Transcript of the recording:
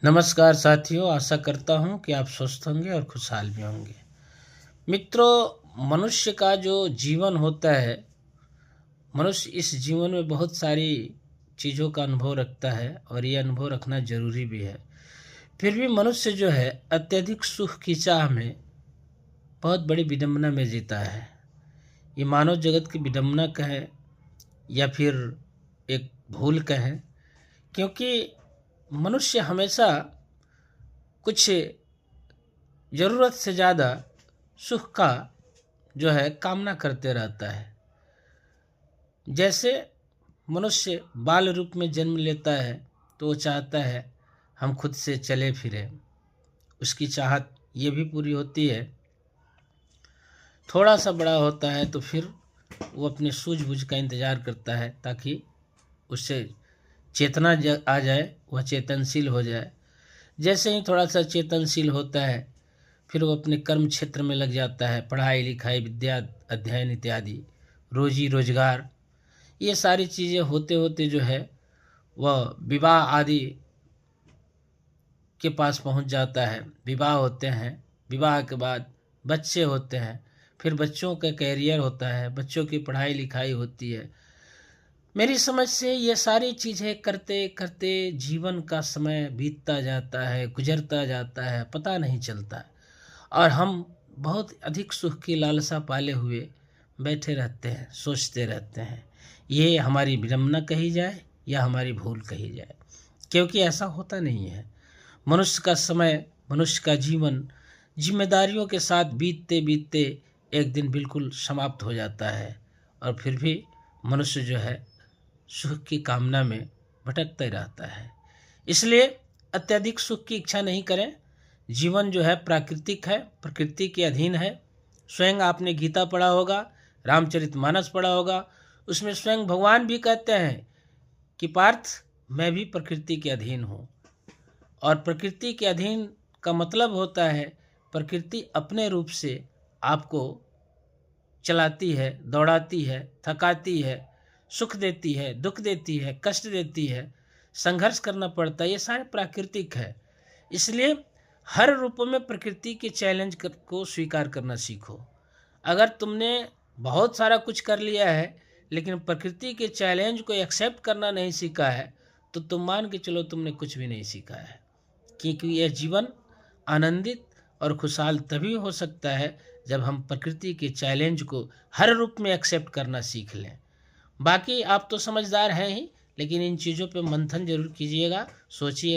नमस्कार साथियों, आशा करता हूँ कि आप स्वस्थ होंगे और खुशहाल भी होंगे। मित्रों, मनुष्य का जो जीवन होता है, मनुष्य इस जीवन में बहुत सारी चीज़ों का अनुभव रखता है और ये अनुभव रखना ज़रूरी भी है। फिर भी मनुष्य जो है अत्यधिक सुख की चाह में बहुत बड़ी विडंबना में जीता है। ये मानव जगत की विडंबना कहें या फिर एक भूल कहें, क्योंकि मनुष्य हमेशा कुछ ज़रूरत से ज़्यादा सुख का जो है कामना करते रहता है। जैसे मनुष्य बाल रूप में जन्म लेता है तो वो चाहता है हम खुद से चले फिरें, उसकी चाहत ये भी पूरी होती है। थोड़ा सा बड़ा होता है तो फिर वो अपने सूझबूझ का इंतज़ार करता है ताकि उससे चेतना आ जाए, वह चेतनशील हो जाए। जैसे ही थोड़ा सा चेतनशील होता है फिर वो अपने कर्म क्षेत्र में लग जाता है। पढ़ाई लिखाई, विद्या अध्ययन इत्यादि, रोजी रोजगार, ये सारी चीज़ें होते होते जो है वह विवाह आदि के पास पहुंच जाता है। विवाह होते हैं, विवाह के बाद बच्चे होते हैं, फिर बच्चों का कैरियर होता है, बच्चों की पढ़ाई लिखाई होती है। मेरी समझ से ये सारी चीज़ें करते करते जीवन का समय बीतता जाता है, गुजरता जाता है, पता नहीं चलता है और हम बहुत अधिक सुख की लालसा पाले हुए बैठे रहते हैं, सोचते रहते हैं। ये हमारी विडंबना कही जाए या हमारी भूल कही जाए, क्योंकि ऐसा होता नहीं है। मनुष्य का समय, मनुष्य का जीवन जिम्मेदारियों के साथ बीतते बीतते एक दिन बिल्कुल समाप्त हो जाता है और फिर भी मनुष्य जो है सुख की कामना में भटकता ही रहता है। इसलिए अत्यधिक सुख की इच्छा नहीं करें। जीवन जो है प्राकृतिक है, प्रकृति के अधीन है। स्वयं आपने गीता पढ़ा होगा, रामचरितमानस पढ़ा होगा, उसमें स्वयं भगवान भी कहते हैं कि पार्थ, मैं भी प्रकृति के अधीन हूँ। और प्रकृति के अधीन का मतलब होता है प्रकृति अपने रूप से आपको चलाती है, दौड़ाती है, थकाती है, सुख देती है, दुख देती है, कष्ट देती है, संघर्ष करना पड़ता है। ये सारे प्राकृतिक है। इसलिए हर रूप में प्रकृति के चैलेंज को स्वीकार करना सीखो। अगर तुमने बहुत सारा कुछ कर लिया है लेकिन प्रकृति के चैलेंज को एक्सेप्ट करना नहीं सीखा है तो तुम मान के चलो तुमने कुछ भी नहीं सीखा है। क्योंकि यह जीवन आनंदित और खुशहाल तभी हो सकता है जब हम प्रकृति के चैलेंज को हर रूप में एक्सेप्ट करना सीख लें। बाकी आप तो समझदार हैं ही, लेकिन इन चीज़ों पे मंथन जरूर कीजिएगा, सोचिए।